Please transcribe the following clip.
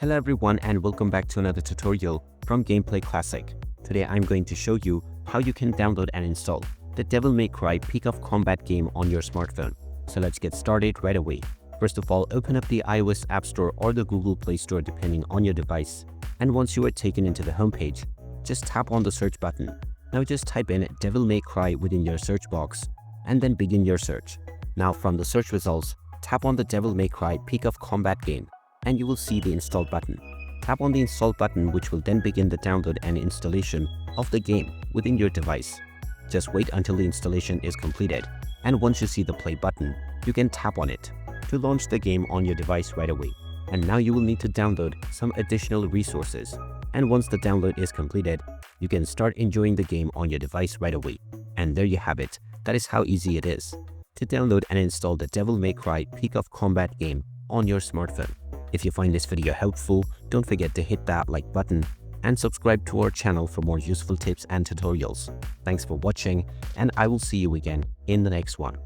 Hello everyone and welcome back to another tutorial from Gameplay Classic. Today I'm going to show you how you can download and install the Devil May Cry Peak of Combat game on your smartphone. So let's get started right away. First of all, open up the iOS App Store or the Google Play Store depending on your device. And once you are taken into the homepage, just tap on the search button. Now just type in Devil May Cry within your search box and then begin your search. Now from the search results, tap on the Devil May Cry Peak of Combat game and you will see the install button. Tap on the install button, which will then begin the download and installation of the game within your device. Just wait until the installation is completed, and once you see the play button, you can tap on it to launch the game on your device right away. And now you will need to download some additional resources, and once the download is completed, you can start enjoying the game on your device right away. And there you have it. That is how easy it is to download and install the Devil May Cry Peak of Combat game on your smartphone. If you find this video helpful, don't forget to hit that like button and subscribe to our channel for more useful tips and tutorials. Thanks for watching, and I will see you again in the next one.